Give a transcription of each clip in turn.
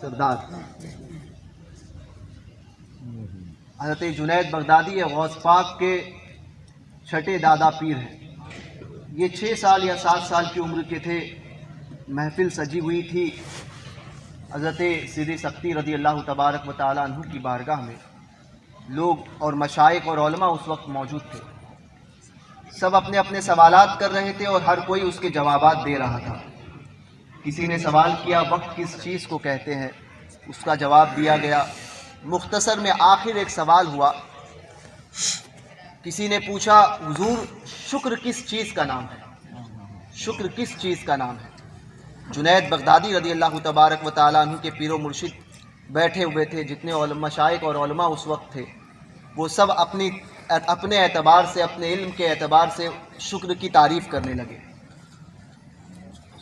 سردار حضرت جنید بغدادی غوث پاک کے چھٹے دادا پیر ہیں۔ یہ 6 سال یا 7 سال کی عمر کے تھے، محفل سجی ہوئی تھی حضرت سری سختی رضی اللہ تبارک و تعالی عنہ کی بارگاہ میں۔ لوگ اور مشائخ اور علماء اس وقت موجود تھے، سب اپنے اپنے سوالات کر رہے تھے اور ہر کوئی اس کے جوابات دے رہا تھا۔ کسی نے سوال کیا وقت کس چیز کو کہتے ہیں، اس کا جواب دیا گیا۔ مختصر میں آخر ایک سوال ہوا، کسی نے پوچھا حضور شکر کس چیز کا نام ہے، شکر کس چیز کا نام ہے؟ جنید بغدادی رضی اللہ تبارک و تعالیٰ عنہ کے پیر و مرشد بیٹھے ہوئے تھے، جتنے مشائخ اور علماء اس وقت تھے وہ سب اپنے اعتبار سے، اپنے علم کے اعتبار سے شکر کی تعریف کرنے لگے۔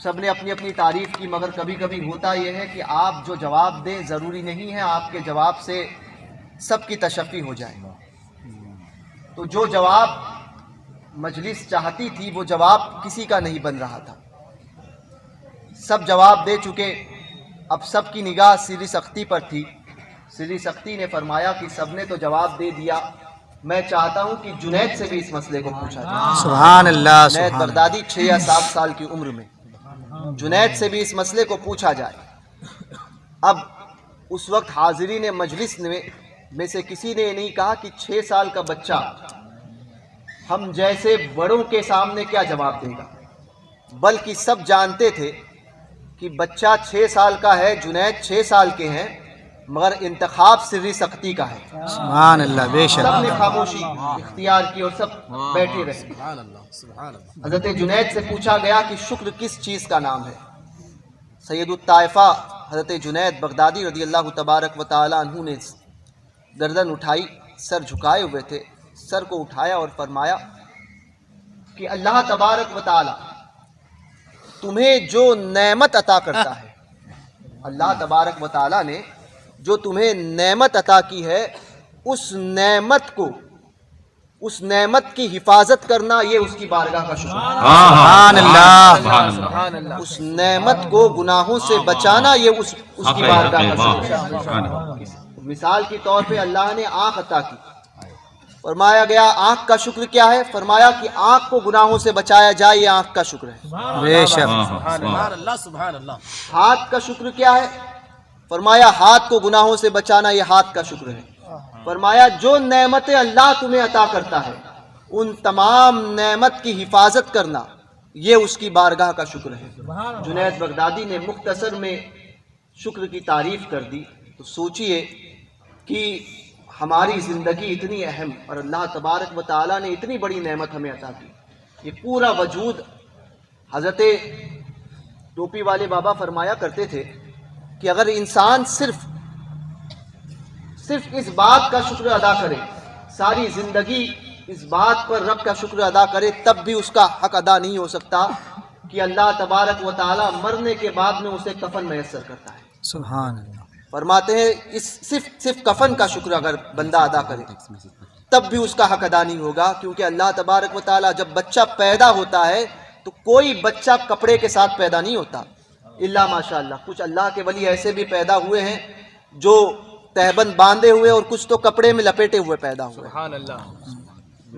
سب نے اپنی اپنی تعریف کی، مگر کبھی کبھی ہوتا یہ ہے کہ آپ جو جواب دیں ضروری نہیں ہے آپ کے جواب سے سب کی تشفی ہو جائے۔ تو جو جواب مجلس چاہتی تھی وہ جواب کسی کا نہیں بن رہا تھا، سب جواب دے چکے۔ اب سب کی نگاہ سری سختی پر تھی۔ سری سختی نے فرمایا کہ سب نے تو جواب دے دیا، میں چاہتا ہوں کہ جنید سے بھی اس مسئلے کو پوچھا جائے۔ سبحان اللہ۔ جنید بغدادی 6 یا 7 سال کی عمر میں، جنید سے بھی اس مسئلے کو پوچھا جائے۔ اب اس وقت حاضرین مجلس میں سے کسی نے یہ نہیں کہا کہ 6 سال کا بچہ ہم جیسے بڑوں کے سامنے کیا جواب دے گا، بلکہ سب جانتے تھے کہ بچہ 6 سال کا ہے، جنید 6 سال کے ہیں، مگر انتخاب سری سختی کا ہے۔ سبحان اللہ، بے شک۔ سب نے خاموشی اختیار کی اور سب بیٹھے رہے۔ حضرت جنید سے پوچھا گیا کہ شکر کس چیز کا نام ہے؟ سید الطائفہ حضرت جنید بغدادی رضی اللہ تبارک و تعالی عنہ نے گردن اٹھائی، سر جھکائے ہوئے تھے، سر کو اٹھایا اور فرمایا کہ اللہ تبارک و تعالی تمہیں جو نعمت عطا کرتا ہے، اللہ تبارک و تعالی نے جو تمہیں نعمت عطا کی ہے، اس نعمت کی حفاظت کرنا یہ اس کی بارگاہ کا شکر ہے۔ سبحان اللہ۔ اس نعمت کو گناہوں سے بچانا یہ اس کی بارگاہ کا شکر ہے۔ مثال کے طور پہ اللہ نے آنکھ عطا کی، فرمایا گیا آنکھ کا شکر کیا ہے؟ فرمایا کہ آنکھ کو گناہوں سے بچایا جائے، یہ آنکھ کا شکر ہے۔ بے شک۔ سبحان اللہ سبحان اللہ۔ ہاتھ کا شکر کیا ہے؟ فرمایا ہاتھ کو گناہوں سے بچانا یہ ہاتھ کا شکر ہے۔ فرمایا جو نعمتیں اللہ تمہیں عطا کرتا ہے ان تمام نعمت کی حفاظت کرنا یہ اس کی بارگاہ کا شکر ہے۔ جنید بغدادی نے مختصر میں شکر کی تعریف کر دی۔ تو سوچئے کہ ہماری زندگی اتنی اہم اور اللہ تبارک و تعالیٰ نے اتنی بڑی نعمت ہمیں عطا کی، یہ پورا وجود۔ حضرت ٹوپی والے بابا فرمایا کرتے تھے کہ اگر انسان صرف اس بات کا شکر ادا کرے، ساری زندگی اس بات پر رب کا شکر ادا کرے، تب بھی اس کا حق ادا نہیں ہو سکتا کہ اللہ تبارک و تعالیٰ مرنے کے بعد میں اسے کفن میسر کرتا ہے۔ سبحان اللہ۔ فرماتے ہیں صرف کفن کا شکر اگر بندہ ادا کرے تب بھی اس کا حق ادا نہیں ہوگا، کیونکہ اللہ تبارک و تعالیٰ جب بچہ پیدا ہوتا ہے تو کوئی بچہ کپڑے کے ساتھ پیدا نہیں ہوتا الا ماشاء اللہ۔ کچھ اللہ کے ولی ایسے بھی پیدا ہوئے ہیں جو تہبند باندھے ہوئے اور کچھ تو کپڑے میں لپیٹے ہوئے پیدا ہوئے، سبحان اللہ۔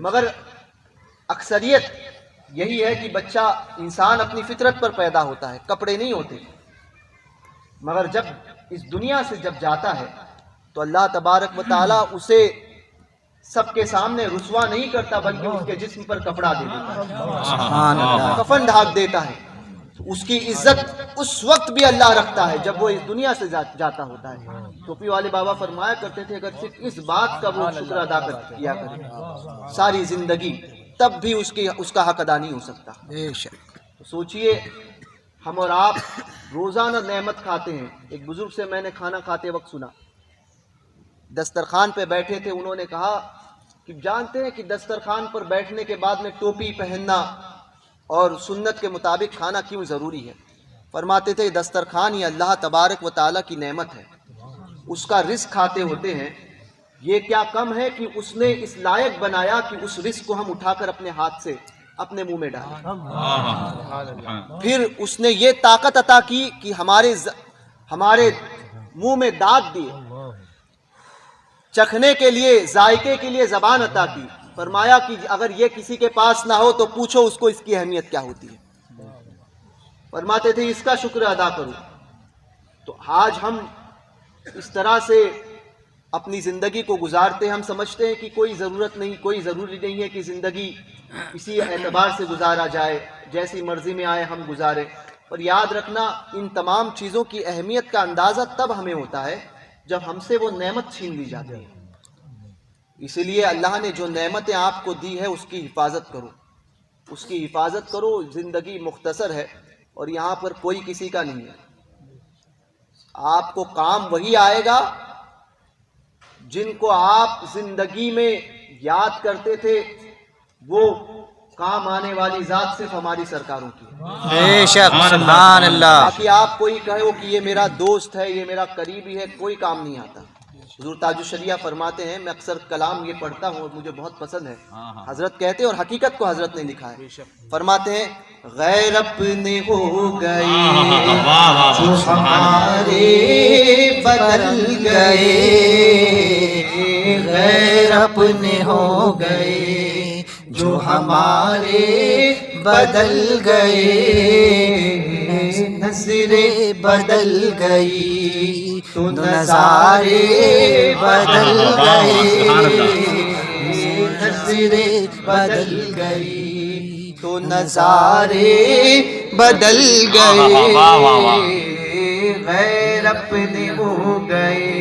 مگر اکثریت یہی ہے کہ بچہ انسان اپنی فطرت پر پیدا ہوتا ہے، کپڑے نہیں ہوتے۔ مگر جب اس دنیا سے جب جاتا ہے تو اللہ تبارک و تعالیٰ اسے سب کے سامنے رسوا نہیں کرتا، بلکہ اس کے جسم پر کپڑا دے دیتا ہے، سبحان اللہ۔ کفن ڈھانپ دیتا ہے۔ اس کی عزت اس وقت بھی اللہ رکھتا ہے جب وہ اس دنیا سے جاتا ہوتا ہے۔ ٹوپی والے بابا فرمایا کرتے تھے اگر صرف اس بات کا وہ شکر ادا کیا کرے ساری زندگی، تب بھی اس کا حق ادا نہیں ہو سکتا۔ بے شک۔ سوچئے ہم اور آپ روزانہ نعمت کھاتے ہیں۔ ایک بزرگ سے میں نے کھانا کھاتے وقت سنا، دسترخوان پہ بیٹھے تھے، انہوں نے کہا کہ جانتے ہیں کہ دسترخوان پر بیٹھنے کے بعد میں ٹوپی پہننا اور سنت کے مطابق کھانا کیوں ضروری ہے؟ فرماتے تھے دسترخوان یہ اللہ تبارک و تعالیٰ کی نعمت ہے، اس کا رزق کھاتے ہوتے ہیں، یہ کیا کم ہے کہ اس نے اس لائق بنایا کہ اس رزق کو ہم اٹھا کر اپنے ہاتھ سے اپنے منہ میں ڈالیں، پھر اس نے یہ طاقت عطا کی کہ ہمارے منہ میں دانت دیے, چکھنے کے لیے, ذائقے کے لیے زبان عطا کی. فرمایا کہ اگر یہ کسی کے پاس نہ ہو تو پوچھو اس کو اس کی اہمیت کیا ہوتی ہے. فرماتے تھے اس کا شکر ادا کرو. تو آج ہم اس طرح سے اپنی زندگی کو گزارتے ہیں, ہم سمجھتے ہیں کہ کوئی ضرورت نہیں, کوئی ضروری نہیں ہے کہ زندگی اسی اعتبار سے گزارا جائے, جیسی مرضی میں آئے ہم گزارے. اور یاد رکھنا ان تمام چیزوں کی اہمیت کا اندازہ تب ہمیں ہوتا ہے جب ہم سے وہ نعمت چھین لی جاتی ہے. اسی لیے اللہ نے جو نعمتیں آپ کو دی ہے اس کی حفاظت کرو, اس کی حفاظت کرو. زندگی مختصر ہے اور یہاں پر کوئی کسی کا نہیں ہے. آپ کو کام وہی آئے گا جن کو آپ زندگی میں یاد کرتے تھے, وہ کام آنے والی ذات صرف ہماری سرکاروں کی. بے شک, سبحان اللہ. باقی آپ کوئی کہو کہ یہ میرا دوست ہے, یہ میرا قریبی ہے, کوئی کام نہیں آتا. حضور تاج الشریعہ فرماتے ہیں, میں اکثر کلام یہ پڑھتا ہوں اور مجھے بہت پسند ہے, حضرت کہتے ہیں اور حقیقت کو حضرت نے لکھا ہے. فرماتے ہیں غیر اپنے ہو گئے جو ہمارے بدل گئے, غیر اپنے ہو گئے جو ہمارے بدل گئے, نظریں بدل گئی تو نظارے بدل گئے, نظریں بدل گئی تو نظارے بدل گئے, غیر اپنے ہو گئے.